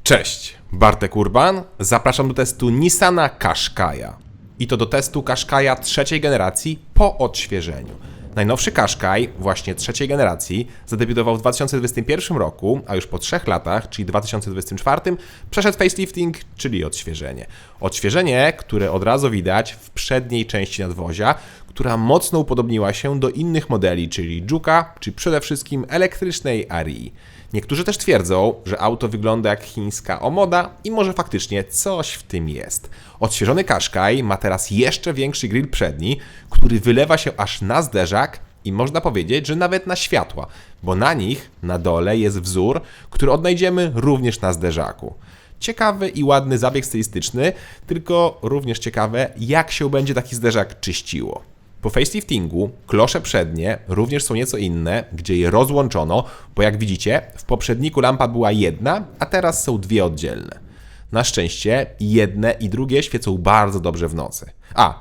Cześć, Bartek Urban. Zapraszam do testu Nissana Qashqai'a. I to do testu Qashqai'a trzeciej generacji po odświeżeniu. Najnowszy Qashqai, właśnie trzeciej generacji, zadebiutował w 2021 roku, a już po 3 latach, czyli 2024, przeszedł facelifting, czyli odświeżenie. Odświeżenie, które od razu widać w przedniej części nadwozia, która mocno upodobniła się do innych modeli, czyli Juke'a, czy przede wszystkim elektrycznej Arii. Niektórzy też twierdzą, że auto wygląda jak chińska Omoda i może faktycznie coś w tym jest. Odświeżony Qashqai ma teraz jeszcze większy grill przedni, który wylewa się aż na zderzak i można powiedzieć, że nawet na światła, bo na nich na dole jest wzór, który odnajdziemy również na zderzaku. Ciekawy i ładny zabieg stylistyczny, tylko również ciekawe, jak się będzie taki zderzak czyściło. Po faceliftingu klosze przednie również są nieco inne, gdzie je rozłączono, bo jak widzicie, w poprzedniku lampa była jedna, a teraz są dwie oddzielne. Na szczęście jedne i drugie świecą bardzo dobrze w nocy.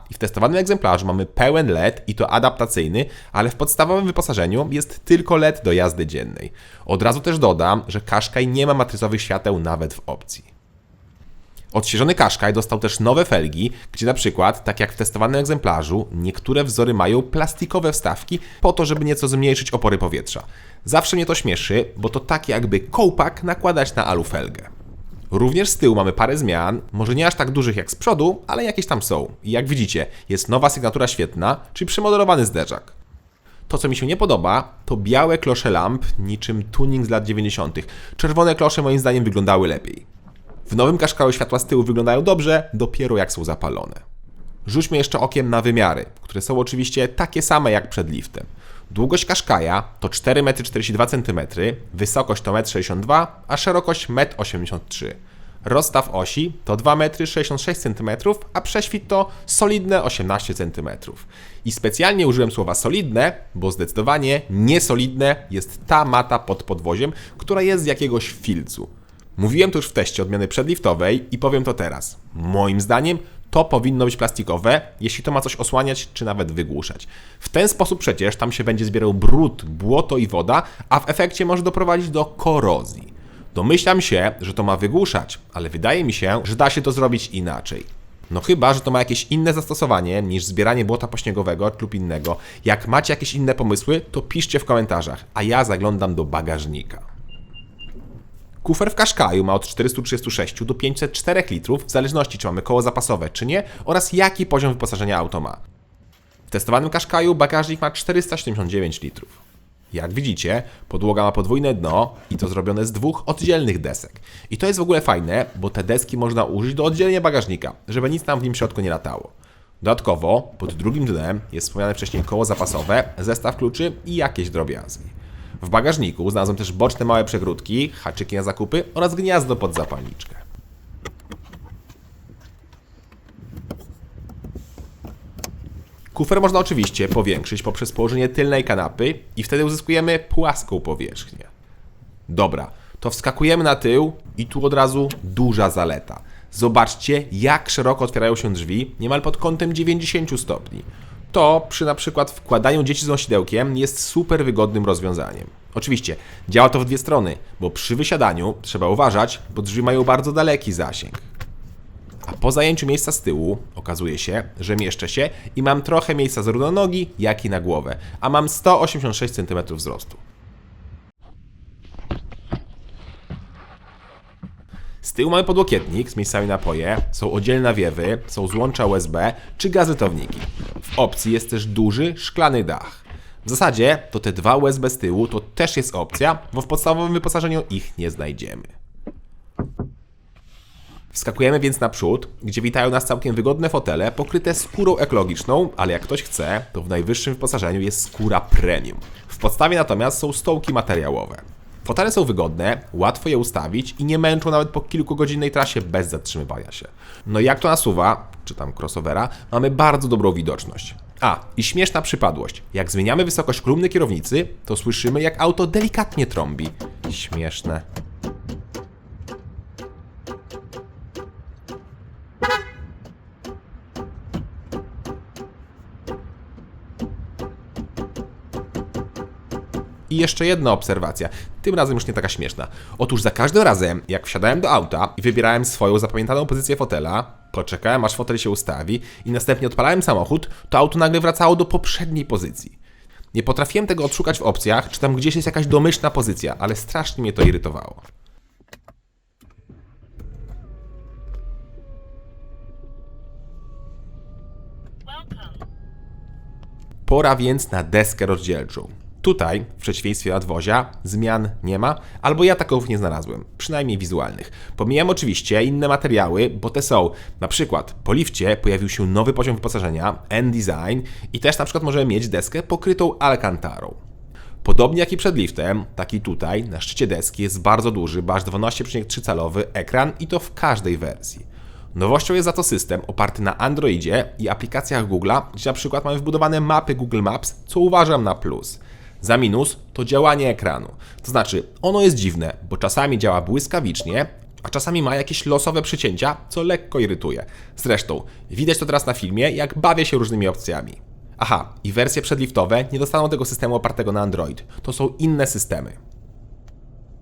I w testowanym egzemplarzu mamy pełen LED i to adaptacyjny, ale w podstawowym wyposażeniu jest tylko LED do jazdy dziennej. Od razu też dodam, że Qashqai nie ma matrycowych świateł nawet w opcji. Odświeżony Qashqai dostał też nowe felgi, gdzie na przykład, tak jak w testowanym egzemplarzu, niektóre wzory mają plastikowe wstawki po to, żeby nieco zmniejszyć opory powietrza. Zawsze mnie to śmieszy, bo to tak jakby kołpak nakładać na alufelgę. Również z tyłu mamy parę zmian, może nie aż tak dużych jak z przodu, ale jakieś tam są. I jak widzicie, jest nowa sygnatura świetna, czyli przemodelowany zderzak. To, co mi się nie podoba, to białe klosze lamp, niczym tuning z lat 90. Czerwone klosze moim zdaniem wyglądały lepiej. W nowym Qashqai'u światła z tyłu wyglądają dobrze, dopiero jak są zapalone. Rzućmy jeszcze okiem na wymiary, które są oczywiście takie same jak przed liftem. Długość Qashqai'a to 4,42 cm, wysokość to 1,62 m, a szerokość 1,83 m. Rozstaw osi to 2,66 cm, a prześwit to solidne 18 cm. I specjalnie użyłem słowa solidne, bo zdecydowanie niesolidne jest ta mata pod podwoziem, która jest z jakiegoś filcu. Mówiłem to już w teście odmiany przedliftowej i powiem to teraz. Moim zdaniem to powinno być plastikowe, jeśli to ma coś osłaniać czy nawet wygłuszać. W ten sposób przecież tam się będzie zbierał brud, błoto i woda, a w efekcie może doprowadzić do korozji. Domyślam się, że to ma wygłuszać, ale wydaje mi się, że da się to zrobić inaczej. No chyba, że to ma jakieś inne zastosowanie niż zbieranie błota pośniegowego lub innego. Jak macie jakieś inne pomysły, to piszcie w komentarzach, a ja zaglądam do bagażnika. Kufer w Qashqai'u ma od 436 do 504 litrów, w zależności czy mamy koło zapasowe czy nie, oraz jaki poziom wyposażenia auto ma. W testowanym Qashqai'u bagażnik ma 479 litrów. Jak widzicie, podłoga ma podwójne dno i to zrobione z 2 oddzielnych desek. I to jest w ogóle fajne, bo te deski można użyć do oddzielenia bagażnika, żeby nic tam w nim w środku nie latało. Dodatkowo, pod drugim dnem jest wspomniane wcześniej koło zapasowe, zestaw kluczy i jakieś drobiazgi. W bagażniku znalazłem też boczne małe przegródki, haczyki na zakupy oraz gniazdo pod zapalniczkę. Kufer można oczywiście powiększyć poprzez położenie tylnej kanapy i wtedy uzyskujemy płaską powierzchnię. Dobra, to wskakujemy na tył i tu od razu duża zaleta. Zobaczcie, jak szeroko otwierają się drzwi, niemal pod kątem 90 stopni. To przy na przykład wkładaniu dzieci z nosidełkiem jest super wygodnym rozwiązaniem. Oczywiście działa to w dwie strony, bo przy wysiadaniu trzeba uważać, bo drzwi mają bardzo daleki zasięg. A po zajęciu miejsca z tyłu okazuje się, że mieszczę się i mam trochę miejsca zarówno na nogi, jak i na głowę, a mam 186 cm wzrostu. Z tyłu mamy podłokietnik z miejscami na napoje, są oddzielne nawiewy, są złącza USB czy gazetowniki. W opcji jest też duży, szklany dach. W zasadzie to te 2 USB z tyłu to też jest opcja, bo w podstawowym wyposażeniu ich nie znajdziemy. Wskakujemy więc naprzód, gdzie witają nas całkiem wygodne fotele pokryte skórą ekologiczną, ale jak ktoś chce, to w najwyższym wyposażeniu jest skóra premium. W podstawie natomiast są stołki materiałowe. Fotele są wygodne, łatwo je ustawić i nie męczą nawet po kilkugodzinnej trasie bez zatrzymywania się. No i jak to nasuwa, czy tam crossovera, mamy bardzo dobrą widoczność. I śmieszna przypadłość. Jak zmieniamy wysokość kolumny kierownicy, to słyszymy, jak auto delikatnie trąbi. Śmieszne. I I jeszcze jedna obserwacja, tym razem już nie taka śmieszna. Otóż za każdym razem, jak wsiadałem do auta i wybierałem swoją zapamiętaną pozycję fotela, poczekałem aż fotel się ustawi i następnie odpalałem samochód, to auto nagle wracało do poprzedniej pozycji. Nie potrafiłem tego odszukać w opcjach, czy tam gdzieś jest jakaś domyślna pozycja, ale strasznie mnie to irytowało. Pora więc na deskę rozdzielczą. Tutaj, w przeciwieństwie nadwozia, zmian nie ma, albo ja taków nie znalazłem, przynajmniej wizualnych. Pomijam oczywiście inne materiały, bo te są, na przykład po lifcie pojawił się nowy poziom wyposażenia, N-Design i też na przykład możemy mieć deskę pokrytą alcantarą. Podobnie jak i przed liftem, taki tutaj, na szczycie deski jest bardzo duży, bo aż 12,3 calowy ekran i to w każdej wersji. Nowością jest za to system oparty na Androidzie i aplikacjach Google'a, gdzie na przykład mamy wbudowane mapy Google Maps, co uważam na plus. Za minus to działanie ekranu. To znaczy, ono jest dziwne, bo czasami działa błyskawicznie, a czasami ma jakieś losowe przycięcia, co lekko irytuje. Zresztą, widać to teraz na filmie, jak bawię się różnymi opcjami. Aha, i wersje przedliftowe nie dostaną tego systemu opartego na Android. To są inne systemy.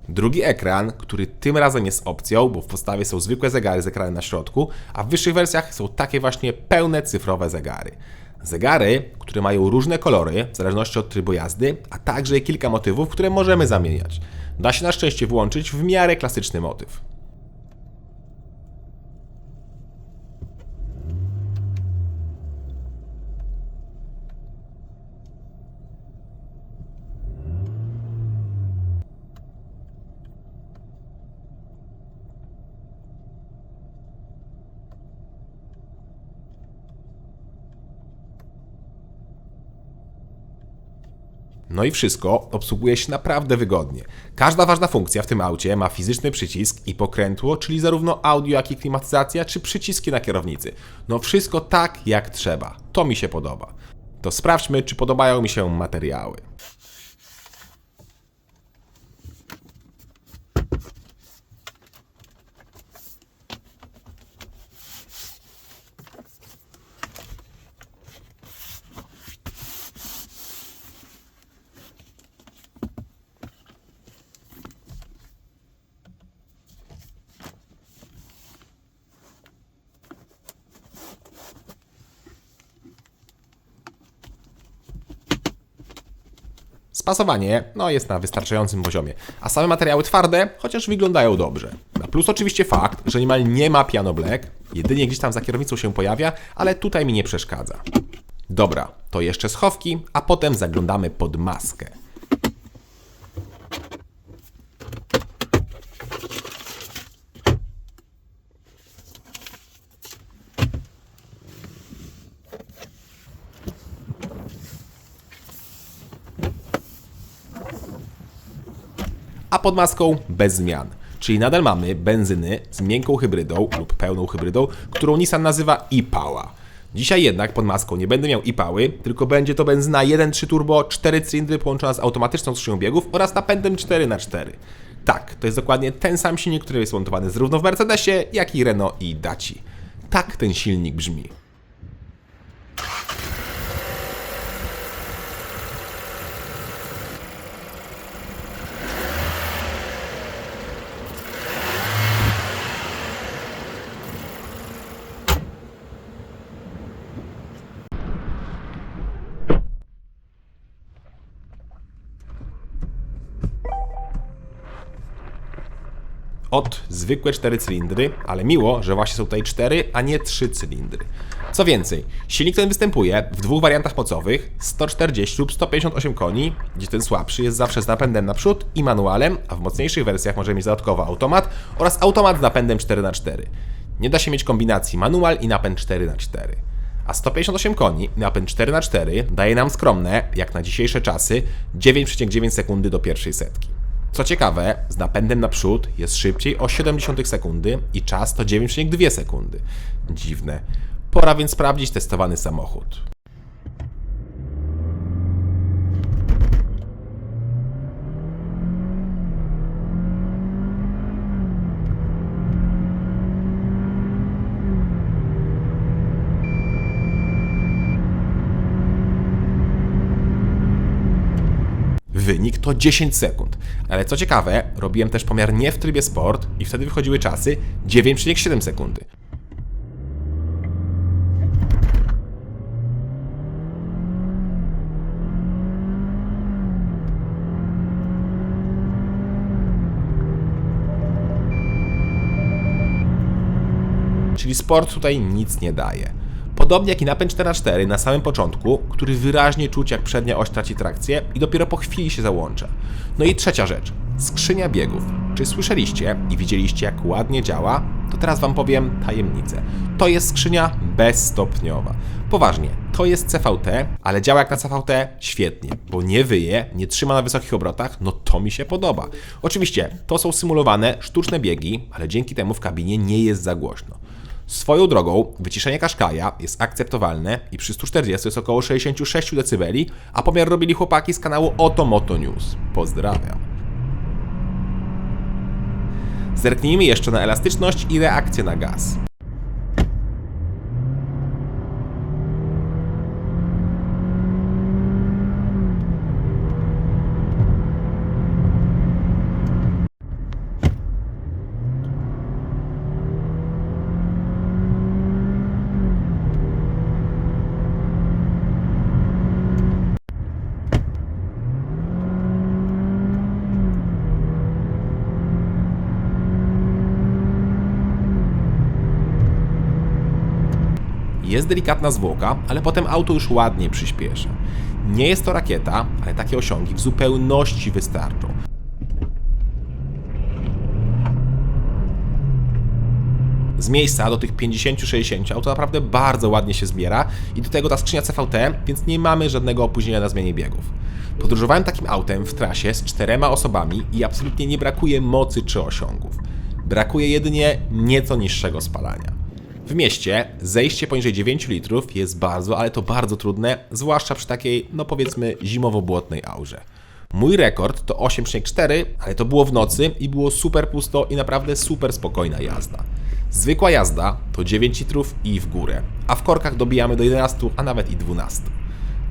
Drugi ekran, który tym razem jest opcją, bo w podstawie są zwykłe zegary z ekranem na środku, a w wyższych wersjach są takie właśnie pełne cyfrowe zegary. Zegary, które mają różne kolory, w zależności od trybu jazdy, a także kilka motywów, które możemy zamieniać. Da się na szczęście włączyć w miarę klasyczny motyw. No i wszystko obsługuje się naprawdę wygodnie. Każda ważna funkcja w tym aucie ma fizyczny przycisk i pokrętło, czyli zarówno audio, jak i klimatyzacja, czy przyciski na kierownicy. No wszystko tak jak trzeba. To mi się podoba. To sprawdźmy, czy podobają mi się materiały. Spasowanie jest na wystarczającym poziomie, a same materiały twarde, chociaż wyglądają dobrze. Na plus oczywiście fakt, że niemal nie ma piano black, jedynie gdzieś tam za kierownicą się pojawia, ale tutaj mi nie przeszkadza. Dobra, to jeszcze schowki, a potem zaglądamy pod maskę. A pod maską bez zmian. Czyli nadal mamy benzyny z miękką hybrydą lub pełną hybrydą, którą Nissan nazywa e-Power. Dzisiaj jednak pod maską nie będę miał e-Power, tylko będzie to benzyna 1.3 turbo, 4 cylindry połączona z automatyczną skrzynią biegów oraz napędem 4x4. Tak, to jest dokładnie ten sam silnik, który jest montowany zarówno w Mercedesie, jak i Renault i Daci. Tak ten silnik brzmi. Od zwykłe 4 cylindry, ale miło, że właśnie są tutaj 4, a nie 3 cylindry. Co więcej, silnik ten występuje w dwóch wariantach mocowych, 140 lub 158 koni, gdzie ten słabszy jest zawsze z napędem naprzód i manualem, a w mocniejszych wersjach możemy mieć dodatkowo automat oraz automat z napędem 4x4. Nie da się mieć kombinacji manual i napęd 4x4. A 158 koni, napęd 4x4 daje nam skromne, jak na dzisiejsze czasy, 9,9 sekundy do pierwszej setki. Co ciekawe, z napędem naprzód jest szybciej o 0,7 sekundy i czas to 9,2 sekundy. Dziwne. Pora więc sprawdzić testowany samochód. W wynik to 10 sekund. Ale co ciekawe, robiłem też pomiar nie w trybie sport i wtedy wychodziły czasy 9,7 sekundy. Czyli sport tutaj nic nie daje. Podobnie jak i napęd 4x4 na samym początku, który wyraźnie czuć, jak przednia oś traci trakcję i dopiero po chwili się załącza. No i trzecia rzecz, skrzynia biegów. Czy słyszeliście i widzieliście, jak ładnie działa? To teraz wam powiem tajemnicę. To jest skrzynia bezstopniowa. Poważnie, to jest CVT, ale działa jak na CVT świetnie, bo nie wyje, nie trzyma na wysokich obrotach, no to mi się podoba. Oczywiście, to są symulowane sztuczne biegi, ale dzięki temu w kabinie nie jest za głośno. Swoją drogą, wyciszenie Qashqai'a jest akceptowalne i przy 140 jest około 66 dB, a pomiar robili chłopaki z kanału Oto Moto News. Pozdrawiam. Zerknijmy jeszcze na elastyczność i reakcję na gaz. Jest delikatna zwłoka, ale potem auto już ładnie przyspiesza. Nie jest to rakieta, ale takie osiągi w zupełności wystarczą. Z miejsca do tych 50-60 auto naprawdę bardzo ładnie się zbiera i do tego ta skrzynia CVT, więc nie mamy żadnego opóźnienia na zmianie biegów. Podróżowałem takim autem w trasie z 4 osobami i absolutnie nie brakuje mocy czy osiągów. Brakuje jedynie nieco niższego spalania. W mieście zejście poniżej 9 litrów jest bardzo, ale to bardzo trudne, zwłaszcza przy takiej, no powiedzmy, zimowo-błotnej aurze. Mój rekord to 8,4, ale to było w nocy i było super pusto i naprawdę super spokojna jazda. Zwykła jazda to 9 litrów i w górę, a w korkach dobijamy do 11, a nawet i 12.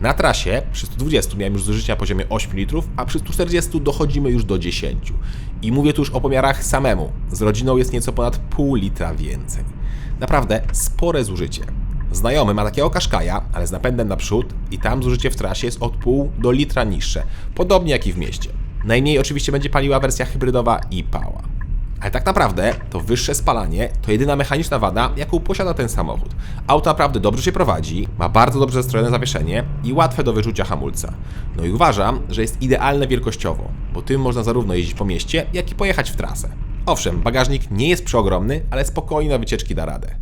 Na trasie przy 120 miałem już zużycia na poziomie 8 litrów, a przy 140 dochodzimy już do 10. I mówię tu już o pomiarach samemu, z rodziną jest nieco ponad pół litra więcej. Naprawdę spore zużycie. Znajomy ma takiego Qashqai'a, ale z napędem naprzód i tam zużycie w trasie jest od pół do litra niższe, podobnie jak i w mieście. Najmniej oczywiście będzie paliła wersja hybrydowa e-Power. Ale tak naprawdę to wyższe spalanie to jedyna mechaniczna wada, jaką posiada ten samochód. Auto naprawdę dobrze się prowadzi, ma bardzo dobrze zestrojone zawieszenie i łatwe do wyczucia hamulca. No i uważam, że jest idealne wielkościowo, bo tym można zarówno jeździć po mieście, jak i pojechać w trasę. Owszem, bagażnik nie jest przeogromny, ale spokojnie na wycieczki da radę.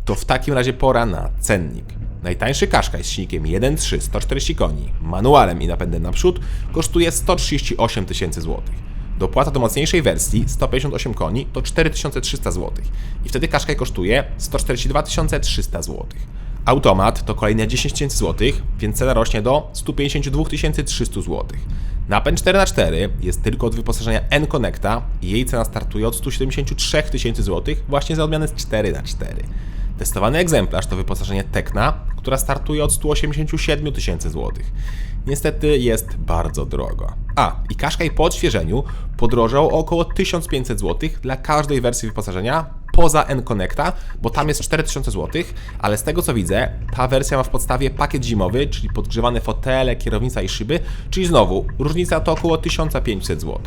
To w takim razie pora na cennik. Najtańszy Qashqai z silnikiem 1.3 140 koni, manualem i napędem naprzód kosztuje 138 000 złotych. Dopłata do mocniejszej wersji 158 koni to 4300 zł. I wtedy Qashqai kosztuje 142 300 zł. Automat to kolejne 10 000 zł, więc cena rośnie do 152 300 zł. Napęd 4x4 jest tylko od wyposażenia N-Connecta i jej cena startuje od 173 000 zł właśnie za odmianę z 4x4. Testowany egzemplarz to wyposażenie Tecna, która startuje od 187 000 zł. Niestety jest bardzo drogo. I Qashqai po odświeżeniu podrożał o około 1500 zł dla każdej wersji wyposażenia poza N-Connecta, bo tam jest 4000 zł, ale z tego co widzę, ta wersja ma w podstawie pakiet zimowy, czyli podgrzewane fotele, kierownica i szyby, czyli znowu różnica to około 1500 zł.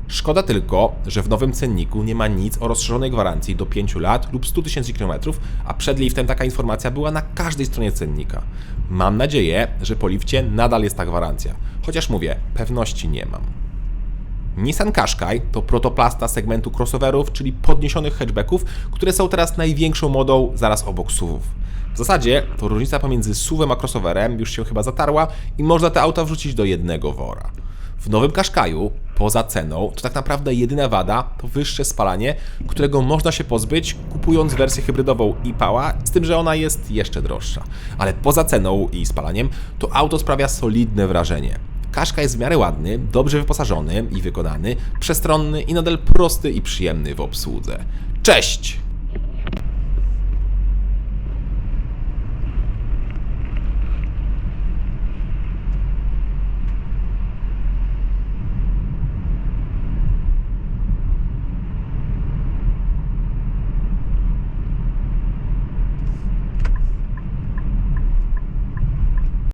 Szkoda tylko, że w nowym cenniku nie ma nic o rozszerzonej gwarancji do 5 lat lub 100 000 km, a przed liftem taka informacja była na każdej stronie cennika. Mam nadzieję, że po lifcie nadal jest ta gwarancja, chociaż mówię, pewności nie mam. Nissan Qashqai to protoplasta segmentu crossoverów, czyli podniesionych hatchbacków, które są teraz największą modą zaraz obok SUV-ów. W zasadzie to różnica pomiędzy SUV-em a crossoverem już się chyba zatarła i można te auta wrzucić do jednego wora. W nowym Qashqaiu, poza ceną, to tak naprawdę jedyna wada to wyższe spalanie, którego można się pozbyć kupując wersję hybrydową e-Power, z tym, że ona jest jeszcze droższa. Ale poza ceną i spalaniem, to auto sprawia solidne wrażenie. Qashqai jest w miarę ładny, dobrze wyposażony i wykonany, przestronny i nadal prosty i przyjemny w obsłudze. Cześć!